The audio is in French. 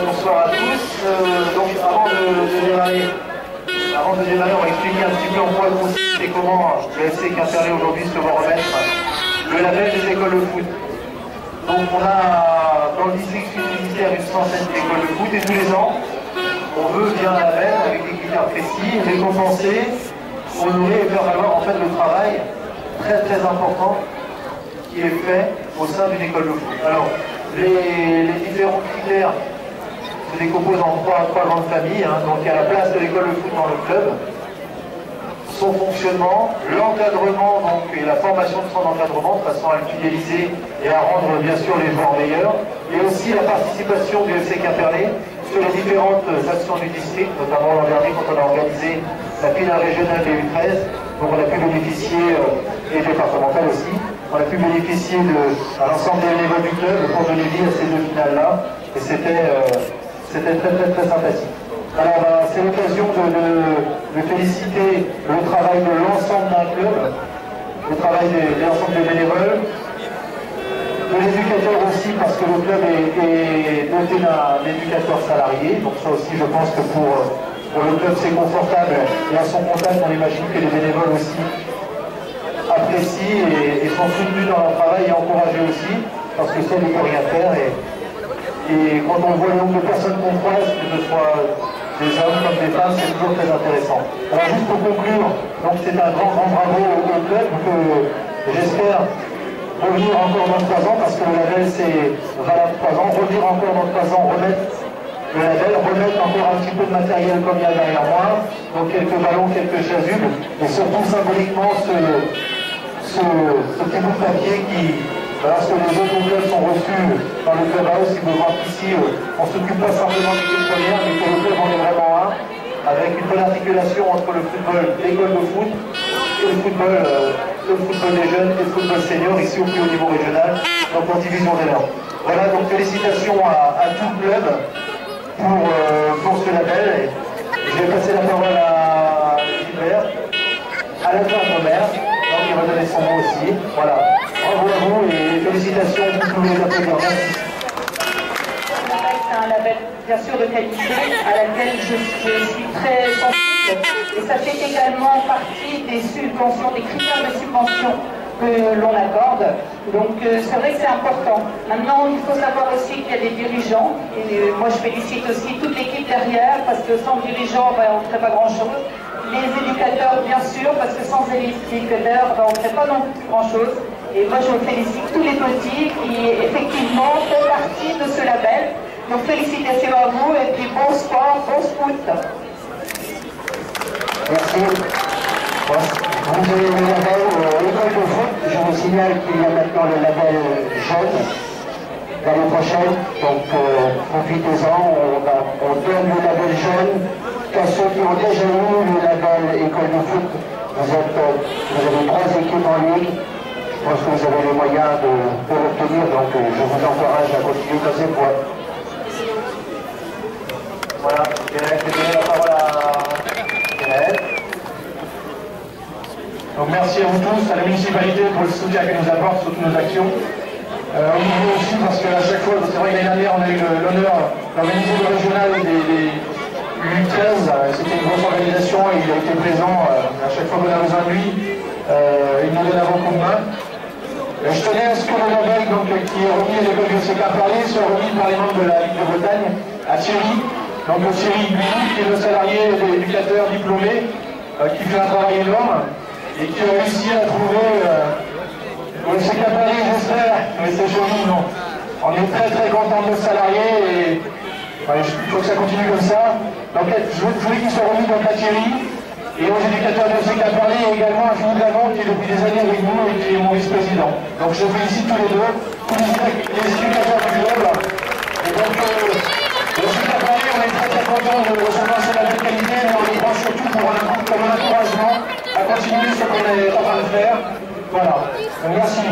Bonsoir à tous. Donc avant de démarrer, on va expliquer un petit peu en quoi consiste et comment le FC Quimperlé aujourd'hui se va remettre le label des écoles de foot. Donc on a dans le district universitaire une centaine d'écoles de foot et tous les ans, on veut bien un label avec des critères précis, récompenser, honorer et faire valoir en fait le travail très important qui est fait au sein d'une école de foot. Alors, les différents critères se décomposent en trois grandes familles. Donc, il y a la place de l'école de foot dans le club, son fonctionnement, l'encadrement et la formation de son encadrement de façon à le fidéliser et à rendre bien sûr les joueurs meilleurs, et aussi la participation du FC Quimperlé sur les différentes actions du district, notamment l'an dernier quand on a organisé la finale régionale des U13, donc on a pu bénéficier, et départementale aussi, on a pu bénéficier à l'ensemble des bénévoles du club pour donner vie à ces deux finales-là, et c'était très sympathique. Alors c'est l'occasion de féliciter le travail de l'ensemble d'un club, le travail de l'ensemble des bénévoles, de l'éducateur aussi, parce que le club est doté d'un éducateur salarié, donc ça aussi je pense que pour le club c'est confortable, et à son contact on imagine que les bénévoles aussi apprécient et sont soutenus dans leur travail et encouragés aussi, parce que ça ne peut rien faire, et quand on voit le nombre de personnes qu'on croise, que ce soit des hommes comme des femmes, c'est toujours très intéressant. Alors juste pour conclure, donc c'est un grand bravo au club que j'espère revenir encore dans 3 ans, parce que le label c'est valable 3 ans, revenir encore dans 3 ans, remettre le label, remettre encore un petit peu de matériel comme il y a derrière moi, donc quelques ballons, quelques chasubles, et surtout symboliquement ce petit bout de papier qui, lorsque les autres clubs sont reçus dans le clubhouse, il faut voir qu'ici on ne s'occupe pas simplement des équipes premières, mais que le club en est vraiment un, avec une bonne articulation entre le football, l'école de foot, et le football des jeunes et le football senior, ici au plus haut niveau régional, donc en division des Nord. Voilà, donc félicitations à tout le club pour ce label. Je vais passer la parole à Gilbert, à l'adjoint de maire, donc il va donner son mot aussi. Voilà, bravo à vous et félicitations, vous pouvez les applaudir. Merci. C'est un label bien sûr de qualité à laquelle je suis très sensible, et ça fait également partie des subventions, des critères de subvention que l'on accorde. Donc c'est vrai que c'est important. Maintenant, il faut savoir aussi qu'il y a des dirigeants, et moi je félicite aussi toute l'équipe derrière, parce que sans dirigeants, on ne ferait pas grand-chose. Les éducateurs, bien sûr, parce que sans éducateurs, on ne ferait pas non plus grand-chose. Et moi je félicite tous les petits qui effectivement font partie de ce label. Donc félicitations à vous et puis bon sport, bon foot. Merci. Vous avez le label école de foot. Je vous signale qu'il y a maintenant le label jeune l'année prochaine. Donc profitez-en. On donne le label jeune qu'à ceux qui ont déjà eu le label école de foot. Vous avez 3 équipes en ligue. Je pense que vous avez les moyens de l'obtenir. Donc je vous encourage à continuer comme c'est pour. Voilà, je vais donner la parole à Gaël. Donc merci à vous tous, à la municipalité pour le soutien qu'elle nous apporte sur toutes nos actions. Au niveau aussi, parce qu'à chaque fois, c'est vrai que l'année dernière, on a eu l'honneur d'organiser le régional des U13. C'était une grosse organisation et il a été présent à chaque fois qu'on a besoin de lui. Il nous donne un bon coup de main. Je tenais à ce que le label qui est remis à l'école du FC Quimperlé soit remis par les membres de la Ligue de Bretagne à Thierry. Donc Thierry Guy, qui est le salarié éducateur diplômé, qui fait un travail énorme et qui a réussi à trouver le FC Quimperlé, j'espère, mais c'est joli, non. On est très content de nos salariés et il faut que ça continue comme ça. Donc je voulais qu'il soit remis donc à Thierry et aux éducateurs du FC Quimperlé et également à Philippe Lavant qui est depuis des années avec nous et qui est mon vice-président. Donc je félicite tous les deux, tous les éducateurs du club. Et donc le FC Quimperlé, on est très content de recevoir ce label de qualité, mais on le prend surtout comme un encouragement à continuer ce qu'on est en train de faire. Voilà. Donc merci.